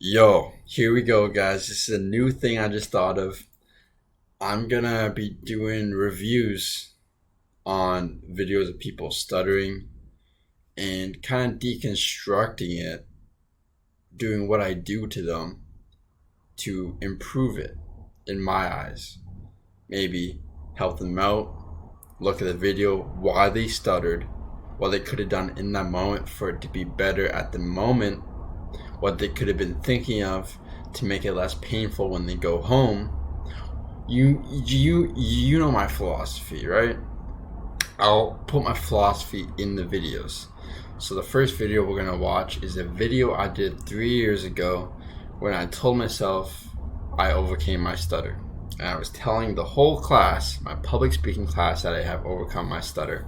Yo, here we go, guys. This is a new thing I just thought of. I'm gonna be doing reviews on videos of people stuttering and kind of deconstructing it, doing what I do to them to improve it in my eyes. Maybe help them out, look at the video, why they stuttered, what they could have done in that moment for it to be better at the moment, what they could have been thinking of to make it less painful when they go home. You know my philosophy, right? I'll put my philosophy in the videos. So the first video we're gonna watch is a video I did 3 years ago when I told myself I overcame my stutter. And I was telling the whole class, my public speaking class, that I have overcome my stutter.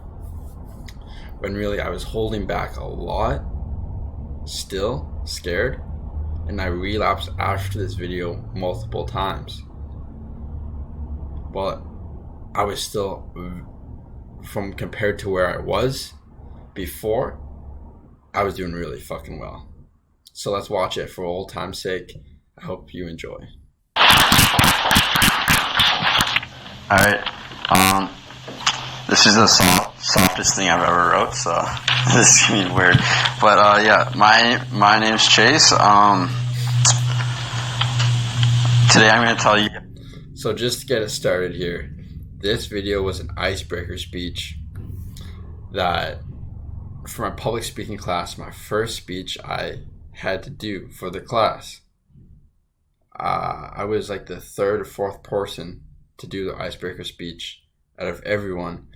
When really I was holding back a lot, still scared, and I relapsed after this video multiple times. But I was still, from compared to where I was before, I was doing really fucking well. So let's watch it for old time's sake. I hope you enjoy. Alright, this is the softest thing I've ever wrote, so this is gonna be weird. But yeah, my name's Chase. Today I'm gonna tell you. So just to get it started here, this video was an icebreaker speech that, for my public speaking class, my first speech I had to do for the class. I was like the third or fourth person to do the icebreaker speech out of everyone.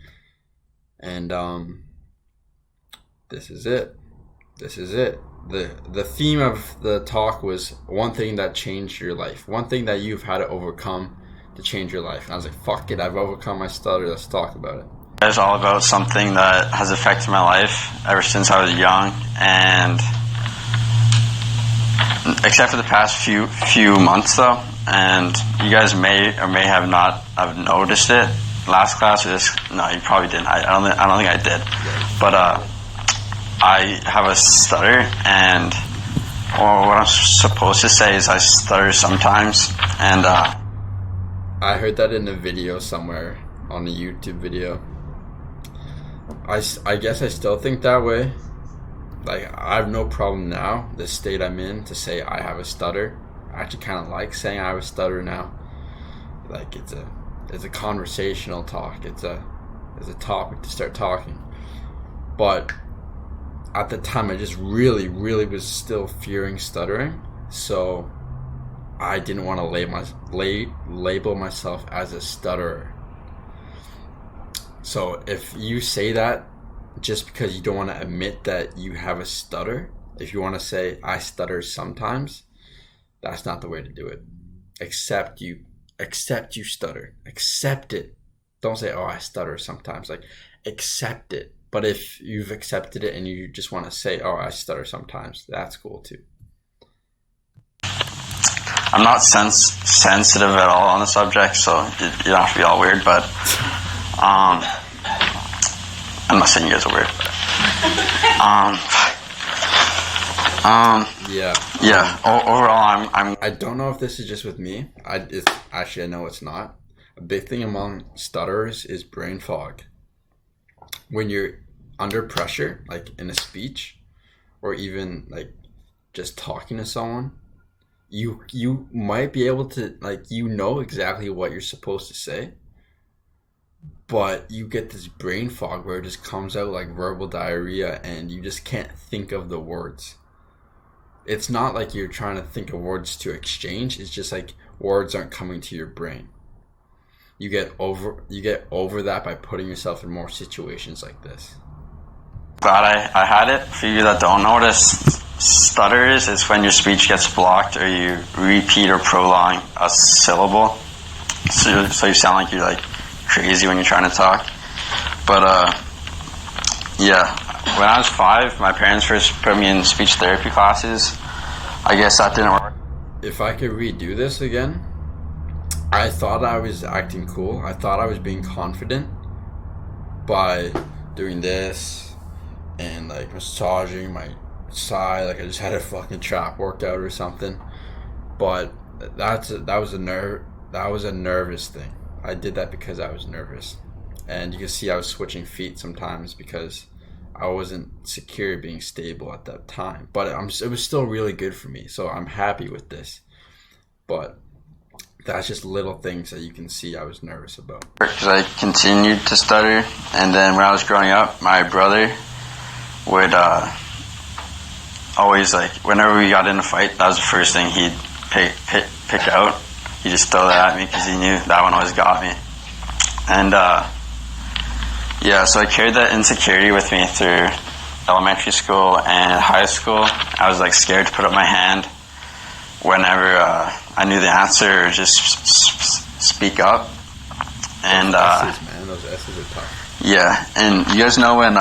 And this is it. The theme of the talk was one thing that changed your life. One thing that you've had to overcome to change your life. And I was like, fuck it, I've overcome my stutter. Let's talk about it. It's all about something that has affected my life ever since I was young, and except for the past few months though, and you guys may or may have not have noticed it. Last class or this? No, you probably didn't. I don't think I did. But I have a stutter, and what I'm supposed to say is I stutter sometimes, and I heard that in a video somewhere on a YouTube video. I guess I still think that way. Like, I have no problem now, the state I'm in, to say I have a stutter. I actually kind of like saying I have a stutter now. Like, it's a conversational talk. It's a topic to start talking. But at the time, I just really was still fearing stuttering. So I didn't want to label myself as a stutterer. So if you say that just because you don't want to admit that you have a stutter, if you want to say I stutter sometimes, that's not the way to do it. Accept you stutter. Accept it. Don't say, oh, I stutter sometimes. Like, accept it. But if you've accepted it and you just want to say, oh, I stutter sometimes, that's cool too. I'm not sensitive at all on the subject, so you don't have to be all weird, but I'm not saying you guys are weird, but overall, I don't know if this is just with me. I know it's not. A big thing among stutterers is brain fog. When you're under pressure, like in a speech, or even like just talking to someone, you might be able to, like, you know exactly what you're supposed to say, but you get this brain fog where it just comes out like verbal diarrhea and you just can't think of the words. It's not like you're trying to think of words to exchange. It's just like words aren't coming to your brain. You get over that by putting yourself in more situations like this. Glad I had it. For you that don't know what a stutter is, it's when your speech gets blocked or you repeat or prolong a syllable. So you sound like you're like crazy when you're trying to talk. But yeah, when I was 5, my parents first put me in speech therapy classes. I guess that didn't work. If I could redo this again, I thought I was acting cool. I thought I was being confident by doing this and like massaging my sigh like I just had a fucking trap workout or something. But that was a nervous thing. I did that because I was nervous, and you can see I was switching feet sometimes because I wasn't secure being stable at that time. But it was still really good for me, so I'm happy with this. But that's just little things that you can see I was nervous about. Because I continued to stutter, and then when I was growing up, my brother would always, like, whenever we got in a fight, that was the first thing he'd pick out. He'd just throw that at me because he knew that one always got me. And yeah, so I carried that insecurity with me through elementary school and high school. I was like scared to put up my hand whenever I knew the answer, or just speak up. And S's, man, those S's are tough. Yeah, and you guys know when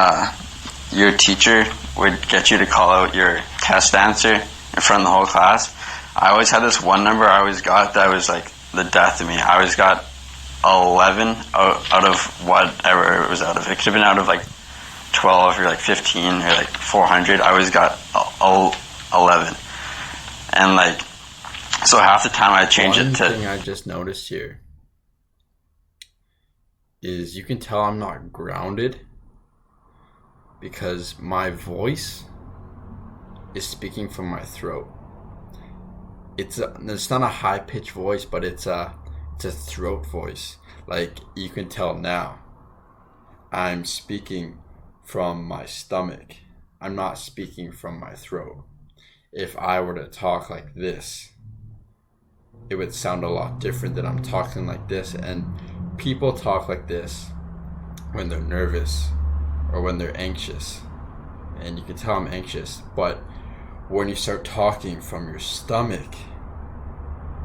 your teacher would get you to call out your test answer in front of the whole class? I always had this one number I always got that was like the death of me. I always got 11 out of whatever it was out of. It could have been out of like 12 or like 15 or like 400. I always got 11. And like, so half the time I change it to... One thing I just noticed here is you can tell I'm not grounded because my voice is speaking from my throat. It's not a high-pitched voice, but it's a throat voice. Like, you can tell now I'm speaking from my stomach. I'm not speaking from my throat. If I were to talk like this, it would sound a lot different than I'm talking like this. And people talk like this when they're nervous or when they're anxious. And you can tell I'm anxious, but when you start talking from your stomach,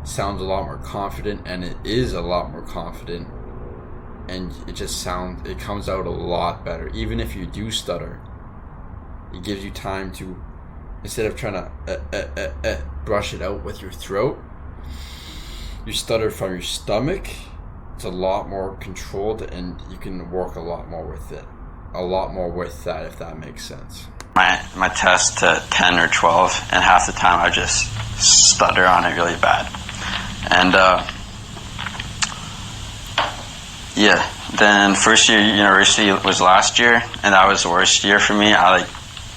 it sounds a lot more confident, and it is a lot more confident, and it comes out a lot better. Even if you do stutter, it gives you time to, instead of trying to brush it out with your throat, you stutter from your stomach. It's a lot more controlled, and you can work a lot more with that, if that makes sense. My test to 10 or 12, and half the time I just stutter on it really bad. And yeah, then first year university was last year, and that was the worst year for me. I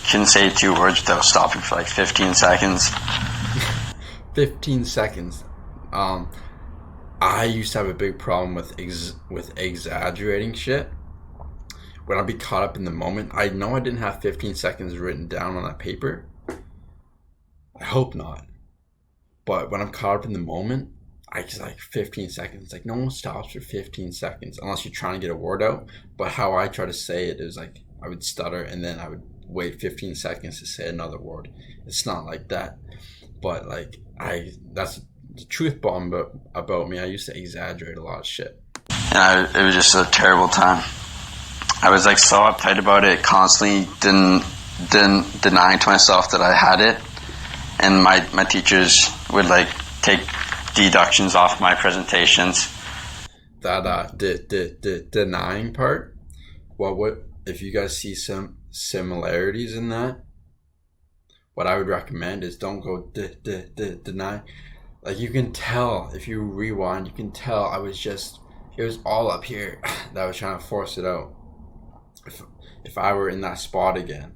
couldn't say 2 words without stopping for 15 seconds. 15 seconds. I used to have a big problem with exaggerating shit. When I'd be caught up in the moment, I know I didn't have 15 seconds written down on that paper. I hope not. But when I'm caught up in the moment, I just 15 seconds. No one stops for 15 seconds unless you're trying to get a word out. But how I try to say it is I would stutter and then I would wait 15 seconds to say another word. It's not like that. But that's the truth bomb about me. I used to exaggerate a lot of shit. And it was just a terrible time. I was so uptight about it, constantly denying to myself that I had it. And my teachers would take deductions off my presentations. That denying part, what if you guys see some similarities in that, what I would recommend is don't go deny. You can tell, if you rewind, you can tell it was all up here that I was trying to force it out. If I were in that spot again,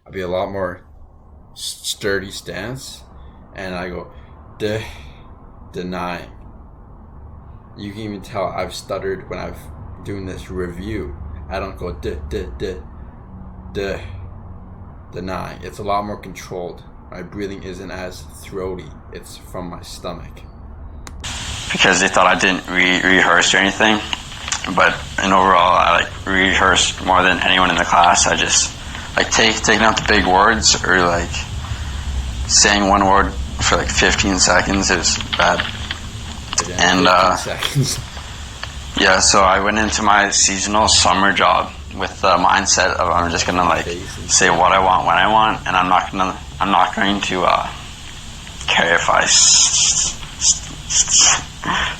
I'd be a lot more sturdy stance, and I go denying. You can even tell I've stuttered when I've doing this review. I don't go denying. It's a lot more controlled. My breathing isn't as throaty. It's from my stomach. Because they thought I didn't rehearse or anything. But in overall, I rehearsed more than anyone in the class. I just taking out the big words, or saying one word for 15 seconds. It was bad. And 15 seconds. Yeah, so I went into my seasonal summer job with the mindset of I'm just gonna say what I want when I want, and I'm not going to care if I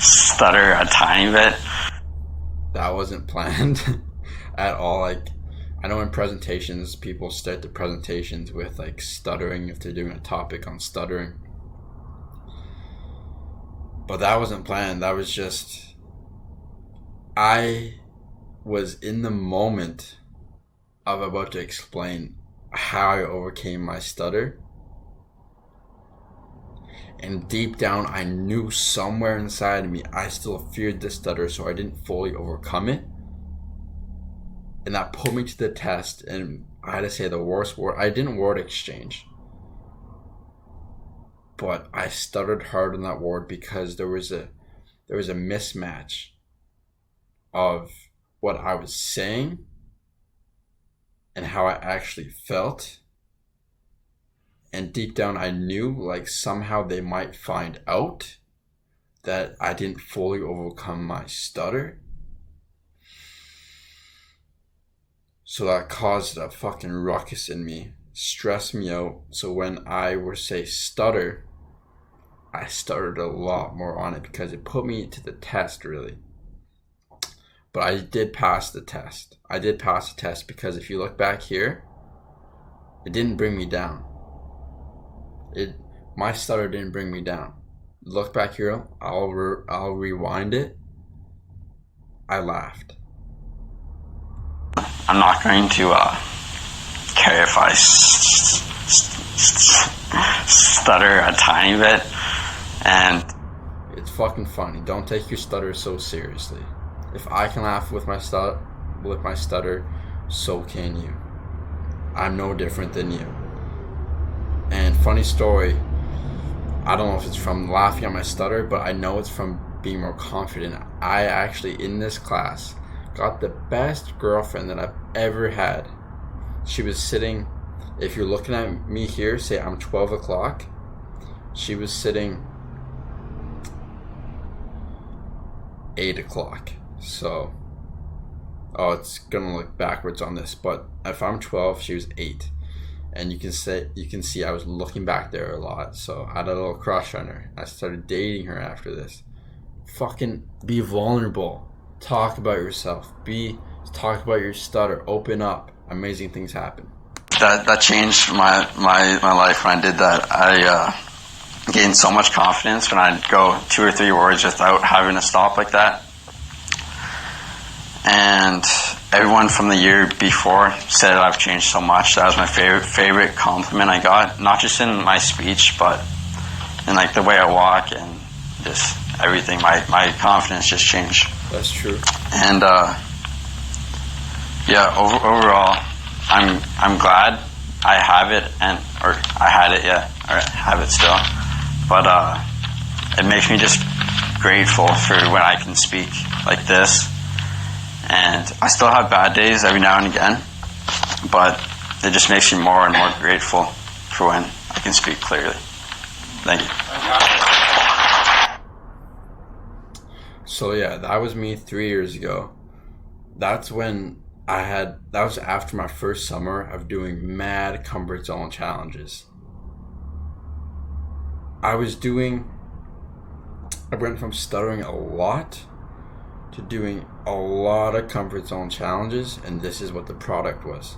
stutter a tiny bit. That wasn't planned at all. I know in presentations, people start the presentations with like stuttering if they're doing a topic on stuttering. But that wasn't planned. That was just, I was in the moment of about to explain how I overcame my stutter. And deep down, I knew somewhere inside of me, I still feared the stutter, so I didn't fully overcome it. And that put me to the test, and I had to say the worst word. I didn't word exchange, but I stuttered hard on that word because there was a mismatch of what I was saying and how I actually felt. And deep down, I knew like somehow they might find out that I didn't fully overcome my stutter. So that caused a fucking ruckus in me, stressed me out. So when I were say stutter, I stuttered a lot more on it because it put me to the test, really. But I did pass the test. I did pass the test because if you look back here, it didn't bring me down. My stutter didn't bring me down. Look back here. I'll rewind it. I laughed. I'm not going to care if I stutter a tiny bit, and it's fucking funny. Don't take your stutter so seriously. If I can laugh with my stutter, so can you. I'm no different than you. And funny story, I don't know if it's from laughing at my stutter, but I know it's from being more confident. I actually, in this class, got the best girlfriend that I've ever had. She was sitting, if you're looking at me here, say I'm 12 o'clock. She was sitting 8 o'clock. So, it's gonna look backwards on this, but if I'm 12, she was 8. And you can see I was looking back there a lot. So I had a little crush on her. I started dating her after this. Fucking be vulnerable. Talk about yourself. Talk about your stutter. Open up. Amazing things happen. That changed my life when I did that. I gained so much confidence when I'd go 2 or 3 words without having to stop like that. And everyone from the year before said that I've changed so much. That was my favorite compliment I got, not just in my speech, but in like the way I walk and just everything. My confidence just changed. That's true. And overall, I'm glad I have it, or I had it, or I have it still. But it makes me just grateful for when I can speak like this. And I still have bad days every now and again, but it just makes me more and more grateful for when I can speak clearly. Thank you. So yeah, that was me 3 years ago. That's when that was after my first summer of doing mad comfort zone challenges. I went from stuttering a lot to doing a lot of comfort zone challenges, and this is what the product was.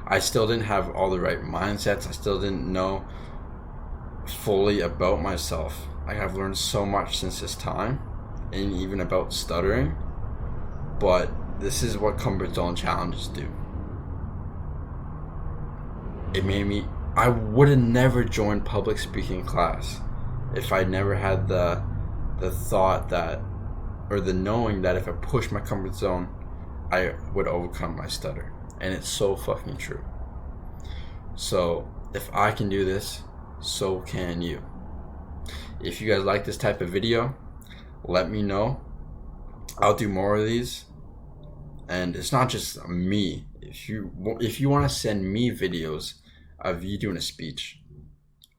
I still didn't have all the right mindsets. I still didn't know fully about myself. I've learned so much since this time, and even about stuttering, but this is what comfort zone challenges do. It made me, I would have never joined public speaking class if I never had the thought that, or the knowing that if I pushed my comfort zone, I would overcome my stutter. And it's so fucking true. So if I can do this, so can you. If you guys like this type of video, let me know. I'll do more of these. And it's not just me. If you want to send me videos of you doing a speech,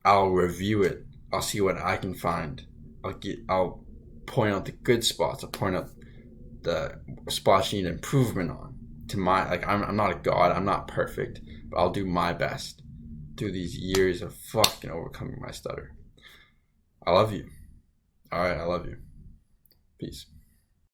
I'll review it. I'll see what I can find. I'll point out the good spots. I'll point out the spots you need improvement on. I'm not a god. I'm not perfect, but I'll do my best through these years of fucking overcoming my stutter. I love you. All right, I love you. Peace.